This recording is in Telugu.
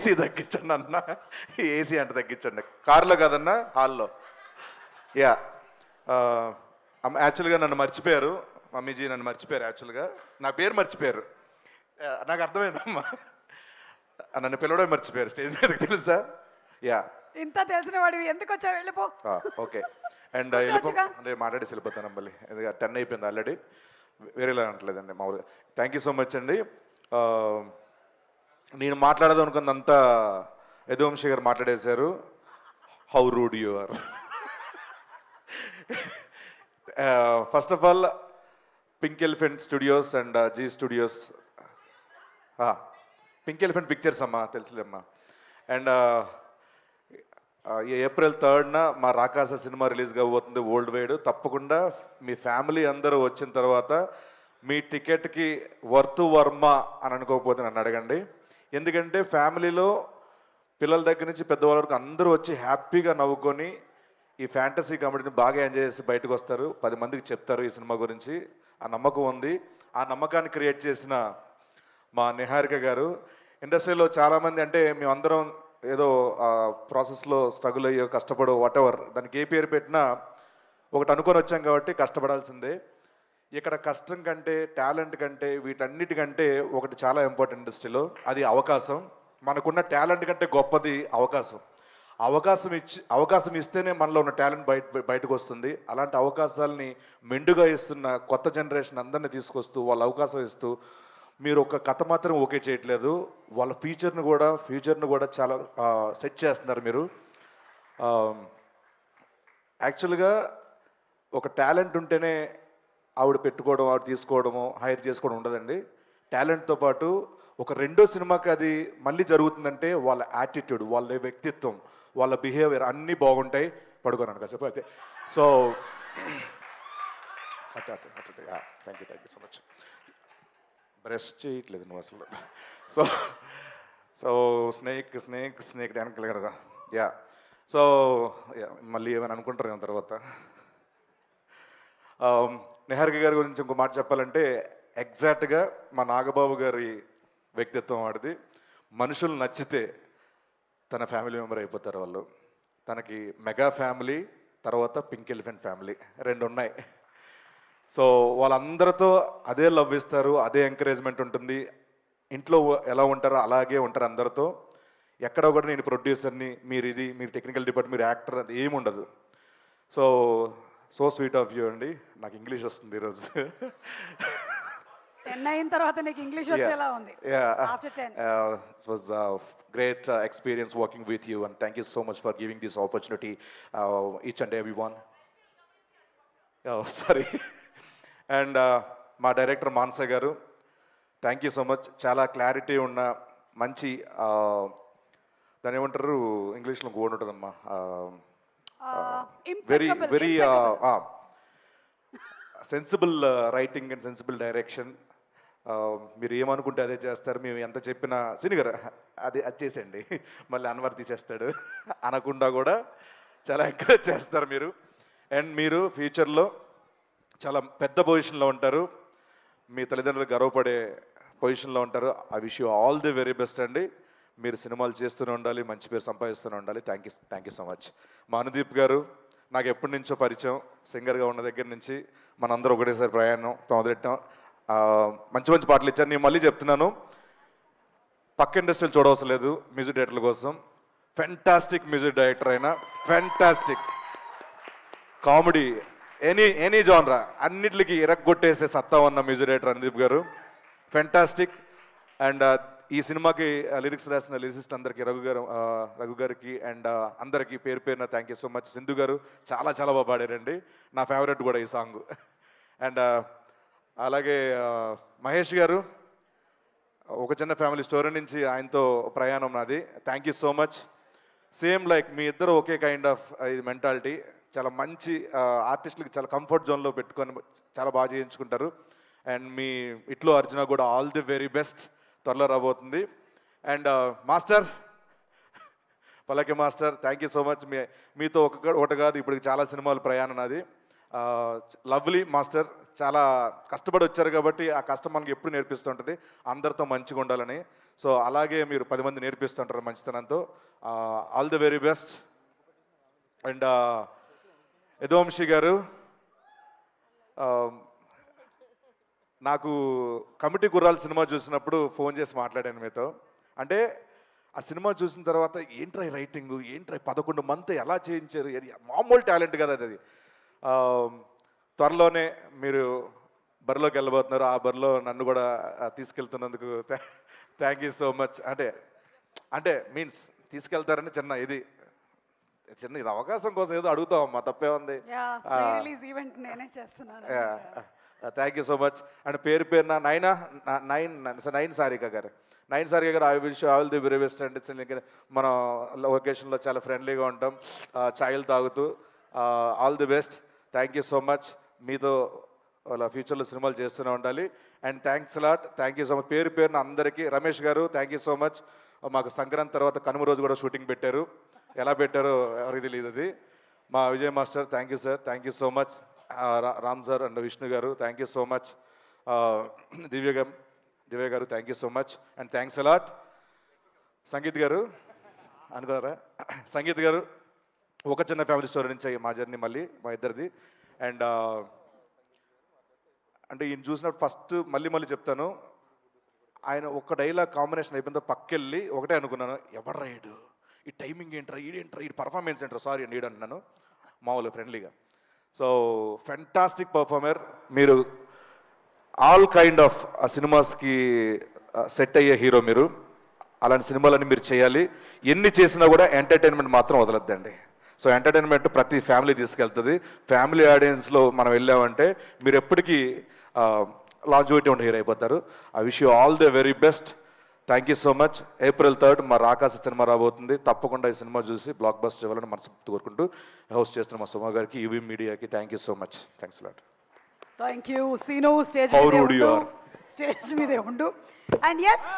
ఏసీ తగ్గించండి అన్న. ఏసీ అంటే తగ్గించండి. కారులో కాదన్నా, హాల్లో. యా. యాక్చువల్గా నన్ను మర్చిపోయారు. మమ్మీజీ నన్ను మర్చిపోయారు. యాక్చువల్గా నా పేరు మర్చిపోయారు. నాకు అర్థమైందమ్మా. నన్ను పిలవడం మర్చిపోయారు స్టేజ్ మీదకి, తెలుసా? యా. ఇంత తెలిసిన వాడివి ఎందుకు వచ్చావు? వెళ్ళిపో. ఓకే. అండ్ కూర్చోవచ్చుగా. అంటే మాట్లాడేసి వెళ్ళిపోతాను మళ్ళీ. 10 అయిపోయింది ఆల్రెడీ. వేరేలా అనట్లేదండి మామూలుగా. థ్యాంక్ యూ సో మచ్ అండి. ఆ, నేను మాట్లాడదాం అనుకున్నంత యదువంశీ గారు మాట్లాడేశారు. How rude you are. First of all pink elephant studios and Zee studios, pink elephant pictures అమ్మా, తెలుసులేమ్మా. అండ్ ఏప్రిల్ 3న మా రాకాస సినిమా రిలీజ్ కాబోతుంది వరల్డ్ వైడ్. తప్పకుండా మీ ఫ్యామిలీ అందరూ వచ్చిన తర్వాత మీ టికెట్కి వర్త్ వర్మ అని అనుకోకపోతే నన్ను అడగండి. ఎందుకంటే ఫ్యామిలీలో పిల్లల దగ్గర నుంచి పెద్దవాళ్ళ వరకు అందరూ వచ్చి హ్యాపీగా నవ్వుకొని ఈ ఫ్యాంటసీ కామెడీని బాగా ఎంజాయ్ చేసి బయటకు వస్తారు. 10 మందికి చెప్తారు ఈ సినిమా గురించి. ఆ నమ్మకం ఉంది. ఆ నమ్మకాన్ని క్రియేట్ చేసిన మా నిహారిక గారు. ఇండస్ట్రీలో చాలామంది, అంటే మేమందరం ఏదో ప్రాసెస్లో స్ట్రగుల్ అయ్యో కష్టపడో వాటెవర్, దానికి ఏ పేరు పెట్టినా ఒకటి అనుకొని వచ్చాం కాబట్టి కష్టపడాల్సిందే. ఇక్కడ కష్టం కంటే, టాలెంట్ కంటే, వీటన్నిటికంటే ఒకటి చాలా ఇంపార్టెంట్ ఇండస్ట్రీలో, అది అవకాశం. మనకున్న టాలెంట్ కంటే గొప్పది అవకాశం. అవకాశం ఇస్తేనే మనలో ఉన్న టాలెంట్ బయటకు వస్తుంది. అలాంటి అవకాశాలని మెండుగా ఇస్తున్న కొత్త జనరేషన్ అందరినీ తీసుకొస్తూ వాళ్ళ అవకాశం ఇస్తూ, మీరు ఒక కథ మాత్రం ఓకే చేయట్లేదు, వాళ్ళ ఫ్యూచర్ను కూడా చాలా సెట్ చేస్తున్నారు మీరు. యాక్చువల్గా ఒక టాలెంట్ ఉంటేనే ఆవిడ పెట్టుకోవడం, ఆవిడ తీసుకోవడము, హైర్ చేసుకోవడం ఉండదండి. టాలెంట్తో పాటు ఒక రెండో సినిమాకి అది మళ్ళీ జరుగుతుందంటే వాళ్ళ యాటిట్యూడ్, వాళ్ళ వ్యక్తిత్వం, వాళ్ళ బిహేవియర్ అన్నీ బాగుంటాయి. పడుకోనాను కాసేపు అయితే. So thank you so much. Breast చేయట్లేదు నువ్వు అసలు. సో సో స్నేక్ వెనకాల కదా. యా. సో మళ్ళీ ఏమైనా అనుకుంటారు తర్వాత. నిహారిక గారి గురించి ఇంకో మాట చెప్పాలంటే, ఎగ్జాక్ట్గా మా నాగబాబు గారి వ్యక్తిత్వం వాడిది. మనుషులు నచ్చితే తన ఫ్యామిలీ మెంబర్ అయిపోతారు వాళ్ళు. తనకి మెగా ఫ్యామిలీ, తర్వాత పింక్ ఎలిఫెంట్ ఫ్యామిలీ, 2 ఉన్నాయి. సో వాళ్ళందరితో అదే లవ్ ఇస్తారు, అదే ఎంకరేజ్మెంట్ ఉంటుంది. ఇంట్లో ఎలా ఉంటారో అలాగే ఉంటారు అందరితో. ఎక్కడ కూడా నేను ప్రొడ్యూసర్ని, మీరు టెక్నికల్ డిపార్ట్మెంట్, మీరు యాక్టర్, అది ఏమి ఉండదు. సో స్వీట్ ఆఫ్ యూ అండి. నాకు ఇంగ్లీష్ వస్తుంది ఈరోజు. 10 అయిన తర్వాత నీకు ఇంగ్లీష్ వచ్చేలా ఉంది. After 10 It was a great experience working with you, and thank you so much for giving this opportunity, each and everyone. Oh, sorry. And మా డైరెక్టర్ మానస గారు, థ్యాంక్ యూ సో మచ్. చాలా క్లారిటీ ఉన్న మంచి, దాని ఏమంటారు ఇంగ్లీష్లో గోడ్ ఉంటుందమ్మా, very sensible writing and sensible direction. మీరు ఏమనుకుంటే అదే చేస్తారు. మేము ఎంత చెప్పినా సినిగారు అది చేసేయండి, మళ్ళీ అన్వర్ తీసేస్తాడు అనకుండా కూడా చాలా ఎంకరేజ్ చేస్తారు మీరు. అండ్ మీరు ఫ్యూచర్లో చాలా పెద్ద పొజిషన్లో ఉంటారు. మీ తల్లిదండ్రులు గర్వపడే పొజిషన్లో ఉంటారు. I wish you all the very best అండి. మీరు సినిమాలు చేస్తూనే ఉండాలి, మంచి పేరు సంపాదిస్తూనే ఉండాలి. Thank you so much. మా అనుదీప్ గారు నాకు ఎప్పటి నుంచో పరిచయం, సింగర్గా ఉన్న దగ్గర నుంచి మనందరూ ఒకటేసారి ప్రయాణం మొదలెట్టాం. మంచి మంచి పాటలు ఇచ్చారు. నేను మళ్ళీ చెప్తున్నాను, పక్క ఇండస్ట్రీలు చూడవలసిన లేదు మ్యూజిక్ డైరెక్టర్ల కోసం. ఫెంటాస్టిక్ మ్యూజిక్ డైరెక్టర్ అయినా, ఫెంటాస్టిక్ కామెడీ, ఎనీ జానరా అన్నిటికి ఇరగ్గొట్టేసే సత్తా ఉన్న మ్యూజిక్ డైరెక్టర్ అనుదీప్ గారు. ఫెంటాస్టిక్. అండ్ ఈ సినిమాకి లిరిక్స్ రాసిన లిరిసిస్ట్ అందరికీ, రఘు గారికి అండ్ అందరికీ పేరు పేరున thank you so much. Sindhu గారు చాలా చాలా బాగా పాడారండి. నా ఫేవరెట్ కూడా ఈ సాంగ్. అండ్ అలాగే మహేష్ గారు, ఒక చిన్న ఫ్యామిలీ స్టోరీ నుంచి ఆయనతో ప్రయాణం నాది. Thank you so much. Same like మీ ఇద్దరు ఒకే కైండ్ ఆఫ్ ఇది మెంటాలిటీ. చాలా మంచి ఆర్టిస్టులకి చాలా కంఫర్ట్ జోన్లో పెట్టుకొని చాలా బాగా చేయించుకుంటారు. అండ్ మీ ఇట్లో అర్జున కూడా ఆల్ ది వెరీ బెస్ట్, త్వరలో రాబోతుంది. అండ్ మాస్టర్ పల్లకి master, thank you so much. మీతో ఒకటి కాదు ఇప్పుడు చాలా సినిమాలు ప్రయాణం నాది. లవ్లీ మాస్టర్, చాలా కష్టపడి వచ్చారు కాబట్టి ఆ కష్టం మనకి ఎప్పుడు నేర్పిస్తుంటుంది అందరితో మంచిగా ఉండాలని. సో అలాగే మీరు 10 మంది నేర్పిస్తుంటారు మంచితనంతో. All the very best. And Yaduvamshi గారు, నాకు కమిటీ గుర్రాల సినిమా చూసినప్పుడు ఫోన్ చేసి మాట్లాడాను మీతో. అంటే ఆ సినిమా చూసిన తర్వాత ఏంట్రా రైటింగ్, ఏంట్రా 11 మంది ఎలా చేయించారు, మామూలు టాలెంట్ కదా అది. త్వరలోనే మీరు బరిలోకి వెళ్ళబోతున్నారు. ఆ బరిలో నన్ను కూడా తీసుకెళ్తున్నందుకు థ్యాంక్ యూ సో మచ్. అంటే మీన్స్ తీసుకెళ్తారని చిన్న ఇది అవకాశం కోసం ఏదో అడుగుతామమ్మా, తప్పే ఉంది. రిలీజ్ ఈవెంట్ నేనే చేస్తున్నాను. Thank you so much. And పేరున నైన్ సారిక గారు, I wish all the very best. And మనం లొకేషన్లో చాలా ఫ్రెండ్లీగా ఉంటాం, ఛాయలు తాగుతూ. All the best. Thank you so much. మీతో వాళ్ళ ఫ్యూచర్లో సినిమాలు చేస్తూనే ఉండాలి. And thanks lot. Thank you so much. పేరున అందరికీ. రమేష్ గారు థ్యాంక్ యూ సో మచ్. మాకు సంక్రాంతి తర్వాత కనుమ రోజు కూడా షూటింగ్ పెట్టారు. ఎలా పెట్టారో ఎవరికి తెలియదు అది. మా Vijay master thank you sir, thank you so much. Ram sir and Vishnu గారు థ్యాంక్ యూ సో మచ్. దివ్య గారు thank you so much. And thanks a lot. Sangeet గారు అనుకున్నారా, సంగీత్ గారు ఒక చిన్న ఫ్యామిలీ స్టోరీ నుంచి మా జర్నీ మళ్ళీ మా ఇద్దరిది. అండ్ అంటే ఈయన చూసినప్పుడు ఫస్ట్ మళ్ళీ చెప్తాను, ఆయన ఒక డైలాగ్ కాంబినేషన్ అయిపోయిందో పక్కెళ్ళి ఒకటే అనుకున్నాను, ఎవరు రాయడు, ఈ టైమింగ్ ఏంట్రా, ఈ పర్ఫార్మెన్స్ ఏంట్రా, సారీ అండి అంటున్నాను మామూలు ఫ్రెండ్లీగా. సో ఫెంటాస్టిక్ పర్ఫార్మర్ మీరు. ఆల్ కైండ్ ఆఫ్ సినిమాస్కి సెట్ అయ్యే హీరో మీరు. అలాంటి సినిమాలన్నీ మీరు చేయాలి. ఎన్ని చేసినా కూడా ఎంటర్టైన్మెంట్ మాత్రం వదలొద్దండి. సో ఎంటర్టైన్మెంట్ ప్రతి ఫ్యామిలీ తీసుకెళ్తుంది. ఫ్యామిలీ ఆడియన్స్లో మనం వెళ్ళామంటే మీరు ఎప్పటికీ లాంజివిటీ ఉండే హీరో అయిపోతారు. I wish you all the very best. Thank you so much. April 3 మా రాకాశ సినిమా రాబోతుంది. తప్పకుండా ఈ సినిమా చూసి బ్లాక్ బస్టర్ ఇవ్వాలని మనస్ఫూర్తి కోరుకుంటూ హోస్ట్ చేస్తున్న మా సుమ గారికి, యూవీ మీడియాకి thank you so much. Thanks lot. Thank you Seenu. Stage How rude you are. Stage మీదే ఉండు. And yes,